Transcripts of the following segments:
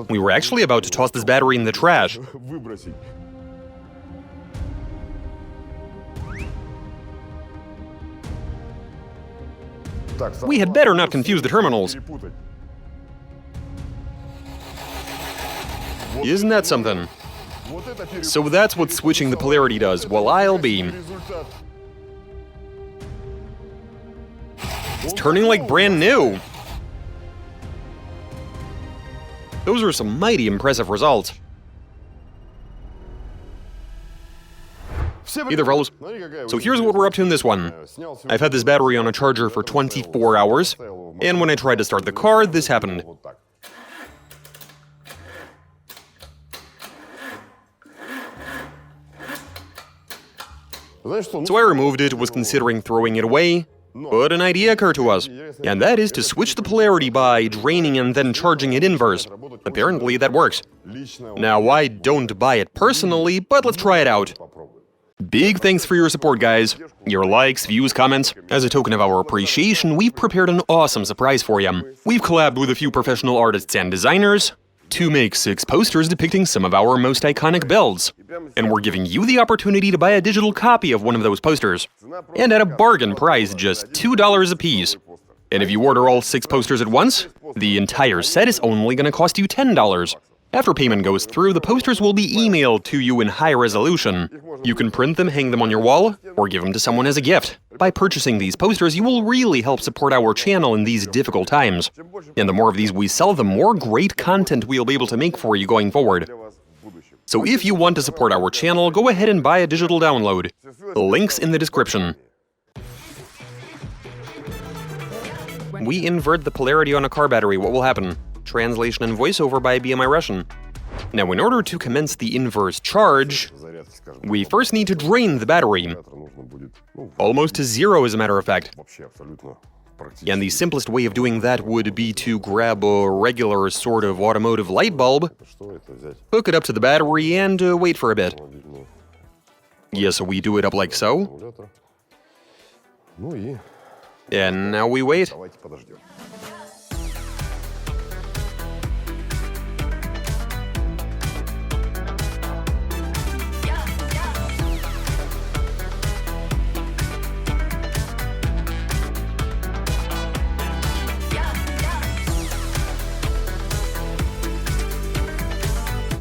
We were actually about to toss this battery in the trash. We had better not confuse the terminals. Isn't that something? So that's what switching the polarity does. Well, I'll be. It's turning like brand new. Those are some mighty impressive results. Hey there, fellas. So here's what we're up to in this one. I've had this battery on a charger for 24 hours, and when I tried to start the car, this happened. So I removed it, was considering throwing it away, but an idea occurred to us, and that is to switch the polarity by draining and then charging it inverse. Apparently that works. Now, I don't buy it personally, but let's try it out. Big thanks for your support, guys. Your likes, views, comments. As a token of our appreciation, we've prepared an awesome surprise for you. We've collabed with a few professional artists and designers to make 6 posters depicting some of our most iconic builds. And we're giving you the opportunity to buy a digital copy of one of those posters. And at a bargain price, just $2 a piece. And if you order all 6 posters at once, the entire set is only going to cost you $10. After payment goes through, the posters will be emailed to you in high resolution. You can print them, hang them on your wall, or give them to someone as a gift. By purchasing these posters, you will really help support our channel in these difficult times. And the more of these we sell, the more great content we'll be able to make for you going forward. So if you want to support our channel, go ahead and buy a digital download. Links in the description. We invert the polarity on a car battery. What will happen? Translation and voiceover by BMI Russian. Now, in order to commence the inverse charge, we first need to drain the battery. Almost to zero, as a matter of fact. And the simplest way of doing that would be to grab a regular sort of automotive light bulb, hook it up to the battery, and wait for a bit. Yeah, so we do it up like so. And now we wait.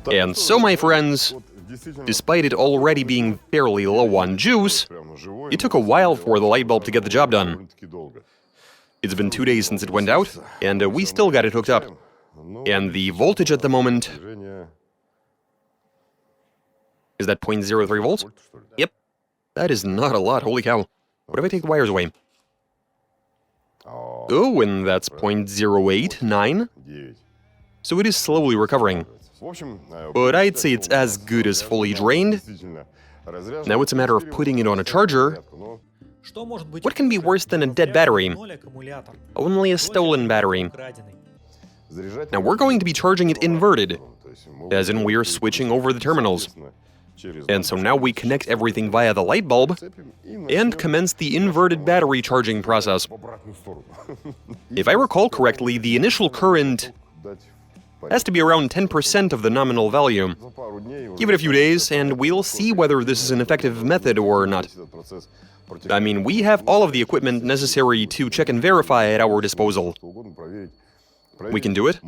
And so, my friends, despite it already being fairly low on juice, it took a while for the light bulb to get the job done. It's been 2 days since it went out, and we still got it hooked up. And the voltage at the moment... Is that 0.03 volts? Yep. That is not a lot, holy cow. What if I take the wires away? Oh, and that's 0.089. So it is slowly recovering. But I'd say it's as good as fully drained. Now it's a matter of putting it on a charger. What can be worse than a dead battery? Only a stolen battery. Now we're going to be charging it inverted, as in we're switching over the terminals. And so now we connect everything via the light bulb and commence the inverted battery charging process. If I recall correctly, the initial current has to be around 10% of the nominal value. Give it a few days, and we'll see whether this is an effective method or not. I mean, we have all of the equipment necessary to check and verify at our disposal. We can do it.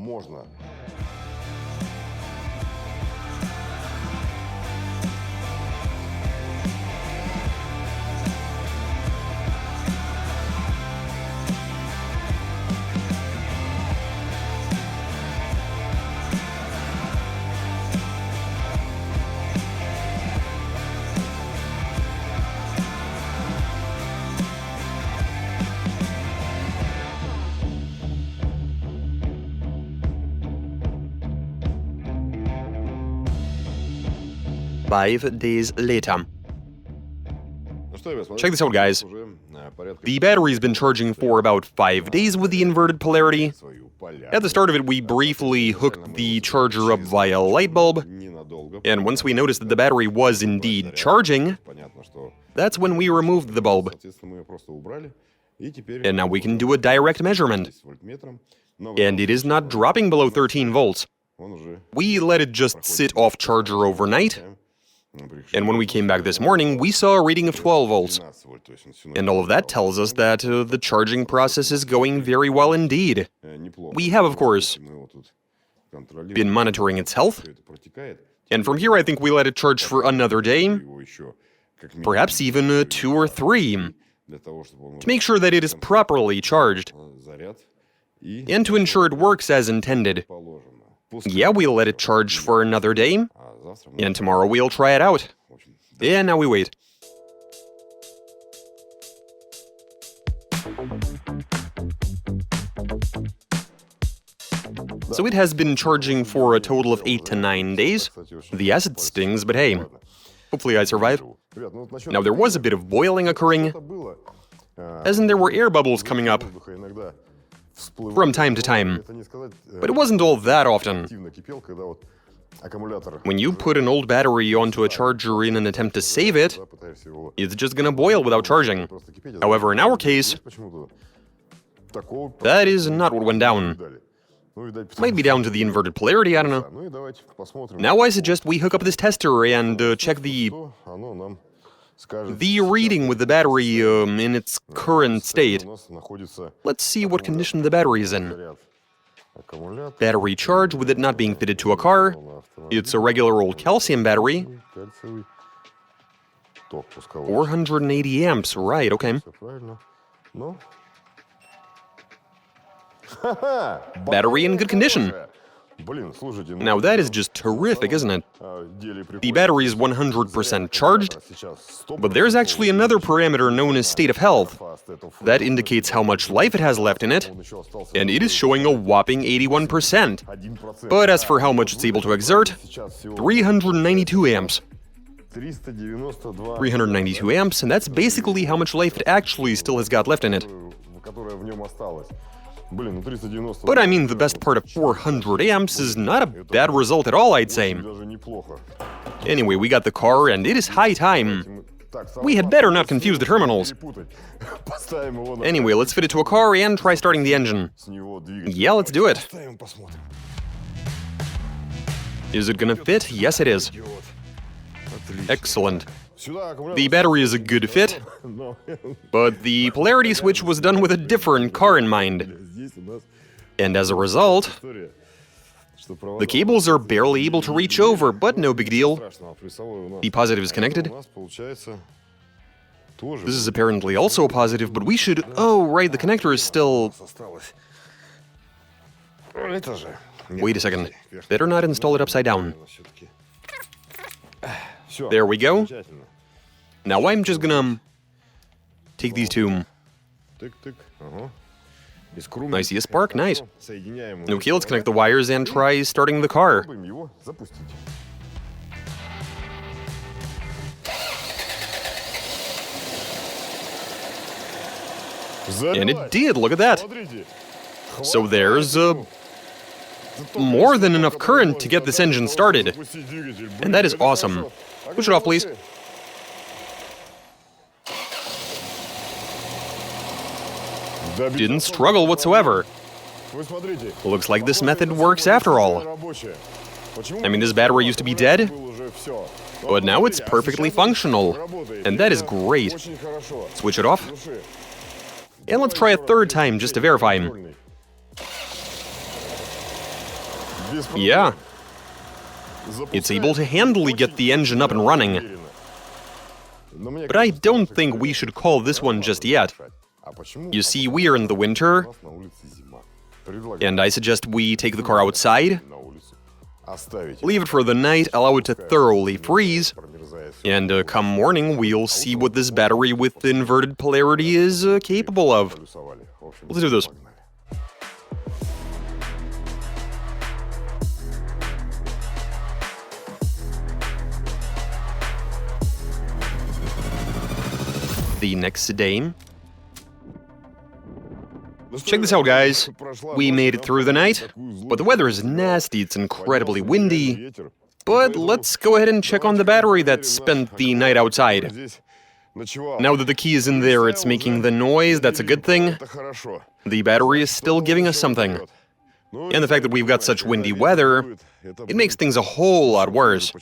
Five days later. Check this out, guys. The battery's been charging for about 5 days with the inverted polarity. At the start of it, we briefly hooked the charger up via light bulb, and once we noticed that the battery was indeed charging, that's when we removed the bulb. And now we can do a direct measurement. and it is not dropping below 13 volts. We let it just sit off charger overnight, and when we came back this morning, we saw a reading of 12 volts. And all of that tells us that the charging process is going very well indeed. We have, of course, been monitoring its health, and from here I think we let it charge for another day, perhaps even 2 or 3, to make sure that it is properly charged, and to ensure it works as intended. Yeah, we'll let it charge for another day, and tomorrow we'll try it out. And now we wait. So it has been charging for a total of 8 to 9 days. The acid stings, but hey, hopefully I survive. Now there was a bit of boiling occurring, as in there were air bubbles coming up from time to time, but it wasn't all that often. When you put an old battery onto a charger in an attempt to save it, it's just gonna boil without charging. However, in our case, that is not what went down. Might be down to the inverted polarity, I don't know. Now I suggest we hook up this tester and check the reading with the battery in its current state. Let's see what condition the battery is in. Battery charge with it not being fitted to a car. It's a regular old calcium battery. 480 amps, right, okay. Battery in good condition. Now that is just terrific, isn't it? The battery is 100% charged, but there's actually another parameter known as state of health. That indicates how much life it has left in it, and it is showing a whopping 81%. But as for how much it's able to exert, 392 amps. 392 amps, and that's basically how much life it actually still has got left in it. But I mean, the best part of 400 amps is not a bad result at all, I'd say. Anyway, we got the car, and it is high time. We had better not confuse the terminals. Anyway, let's fit it to a car and try starting the engine. Yeah, let's do it. Is it gonna fit? Yes, it is. Excellent. The battery is a good fit, but the polarity switch was done with a different car in mind. And as a result, the cables are barely able to reach over, but no big deal. The positive is connected. This is apparently also a positive, but we should... Oh, right, the connector is still... Wait a second. Better not install it upside down. There we go. Now I'm just gonna take these two. I see a spark, nice. Okay, let's connect the wires and try starting the car. And it did, look at that. So there's more than enough current to get this engine started. And that is awesome. Push it off, please. Didn't struggle whatsoever. Looks like this method works after all. I mean, this battery used to be dead, but now it's perfectly functional, and that is great. Switch it off. And let's try a third time just to verify. Yeah. It's able to handily get the engine up and running. But I don't think we should call this one just yet. You see, we are in the winter, and I suggest we take the car outside, leave it for the night, allow it to thoroughly freeze, and come morning, we'll see what this battery with inverted polarity is capable of. Let's do this. The next day. Check this out, guys. We made it through the night, but the weather is nasty, it's incredibly windy. But let's go ahead and check on the battery that spent the night outside. Now that the key is in there, it's making the noise, that's a good thing. The battery is still giving us something. And the fact that we've got such windy weather, it makes things a whole lot worse.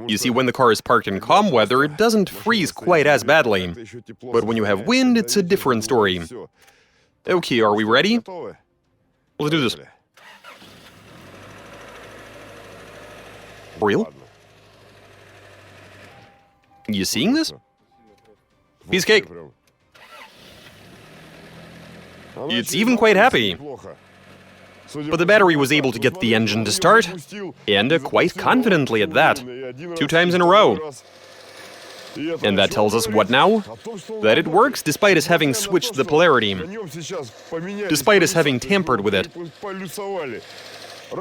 You see, when the car is parked in calm weather, it doesn't freeze quite as badly. But when you have wind, it's a different story. Okay, are we ready? Let's do this. Real? You seeing this? Piece of cake. It's even quite happy. But the battery was able to get the engine to start, and quite confidently at that, 2 times in a row. And that tells us what now? That it works despite us having switched the polarity, despite us having tampered with it.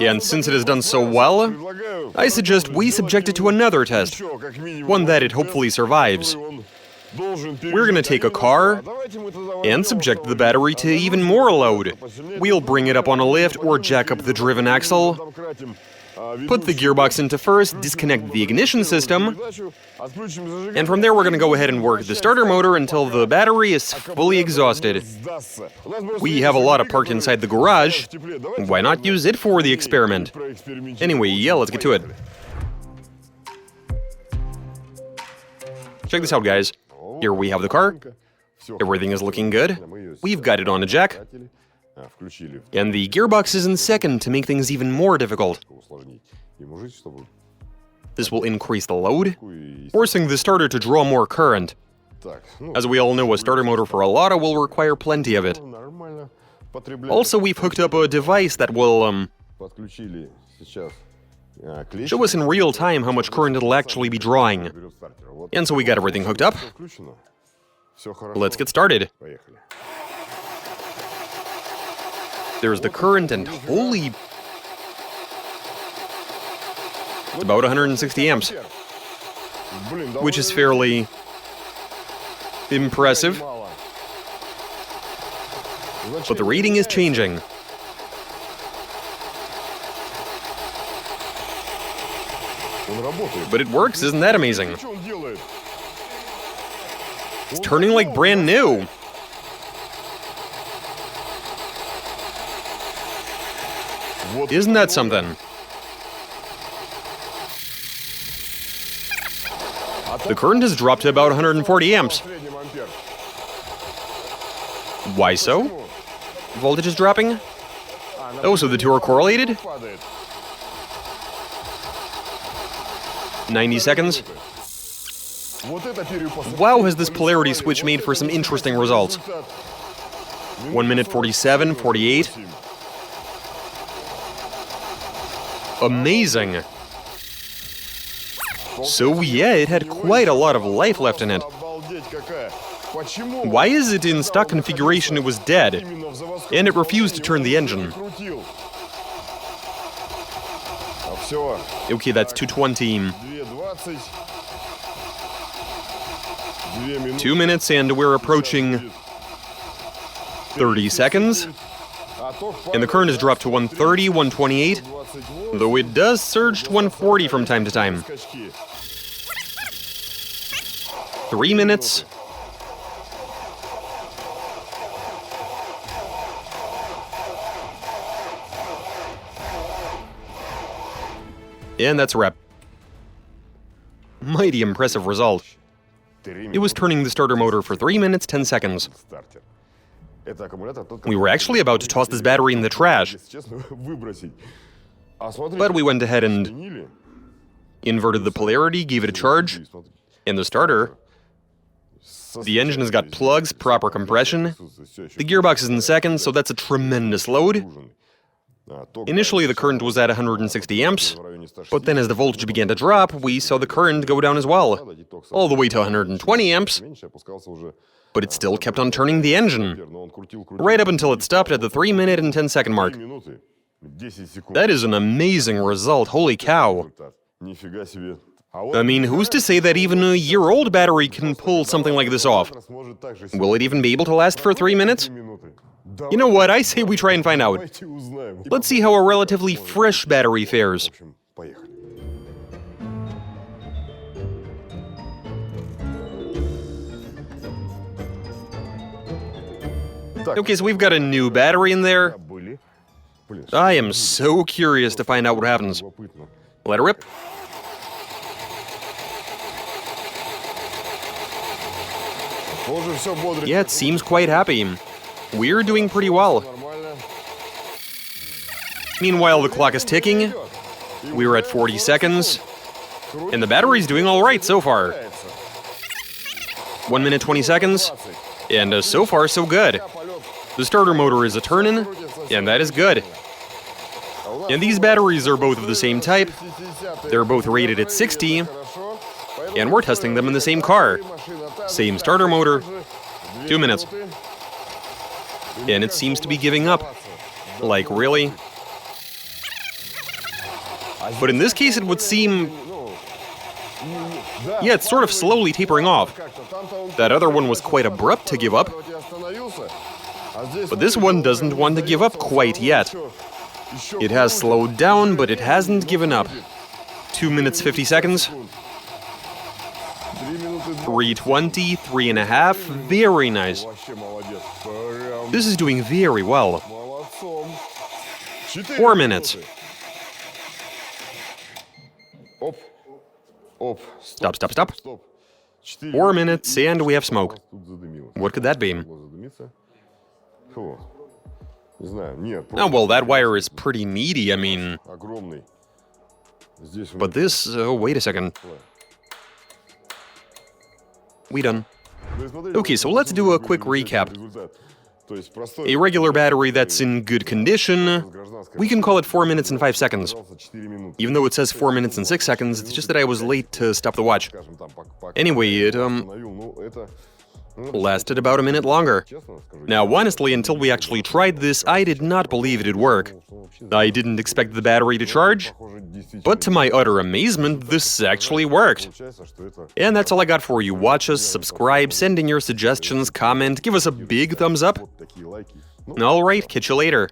And since it has done so well, I suggest we subject it to another test, one that it hopefully survives. We're gonna take a car and subject the battery to even more load. We'll bring it up on a lift or jack up the driven axle, put the gearbox into first, disconnect the ignition system, and from there we're gonna go ahead and work the starter motor until the battery is fully exhausted. We have a lot of parked inside the garage. Why not use it for the experiment? Anyway, yeah, let's get to it. Check this out, guys. Here we have the car. Everything is looking good. We've got it on a jack. And the gearbox is in second to make things even more difficult. This will increase the load, forcing the starter to draw more current. As we all know, a starter motor for a Lada will require plenty of it. Also, we've hooked up a device that will, show us in real time how much current it'll actually be drawing. And so we got everything hooked up. Let's get started. There's the current, and holy... It's about 160 amps, which is fairly impressive. But the reading is changing. But it works, isn't that amazing? It's turning like brand new. Isn't that something? The current has dropped to about 140 amps. Why so? Voltage is dropping? Oh, so the two are correlated? 90 seconds. Wow, has this polarity switch made for some interesting results. 1 minute 47, 48. Amazing. So yeah, it had quite a lot of life left in it. Why is it in stock configuration it was dead, and it refused to turn the engine? Okay, that's 220. 2 minutes and we're approaching 30 seconds. And the current has dropped to 130, 128, though it does surge to 140 from time to time. 3 minutes. And that's a wrap. Mighty impressive result. It was turning the starter motor for 3 minutes, 10 seconds. We were actually about to toss this battery in the trash. But we went ahead and inverted the polarity, gave it a charge, and the starter. The engine has got plugs, proper compression. The gearbox is in second, so that's a tremendous load. Initially, the current was at 160 amps, but then as the voltage began to drop, we saw the current go down as well, all the way to 120 amps, but it still kept on turning the engine, right up until it stopped at the 3 minute and 10 second mark. That is an amazing result, holy cow. I mean, who's to say that even a year-old battery can pull something like this off? Will it even be able to last for 3 minutes? You know what, I say we try and find out. Let's see how a relatively fresh battery fares. Okay, so we've got a new battery in there. I am so curious to find out what happens. Let her rip. Yeah, it seems quite happy. We're doing pretty well. Meanwhile, the clock is ticking. We're at 40 seconds. And the battery's doing alright so far. 1 minute 20 seconds. And so far, so good. The starter motor is a-turning, and that is good. And these batteries are both of the same type. They're both rated at 60. And we're testing them in the same car. Same starter motor. 2 minutes. And it seems to be giving up. Like, really? But in this case, it would seem... yeah, it's sort of slowly tapering off. That other one was quite abrupt to give up. But this one doesn't want to give up quite yet. It has slowed down, but it hasn't given up. 2 minutes 50 seconds. 3:20, 3.5, very nice. This is doing very well. 4 minutes. Stop, stop, stop. 4 minutes, and we have smoke. What could that be? Oh, well, that wire is pretty meaty, I mean... But this... wait a second. We done. Okay, so let's do a quick recap. A regular battery that's in good condition, we can call it 4 minutes and 5 seconds. Even though it says 4 minutes and 6 seconds, it's just that I was late to stop the watch. Anyway, it, lasted about a minute longer. Now, honestly, until we actually tried this, I did not believe it'd work. I didn't expect the battery to charge, but to my utter amazement, this actually worked. And that's all I got for you. Watch us, subscribe, send in your suggestions, comment, give us a big thumbs up. Alright, catch you later.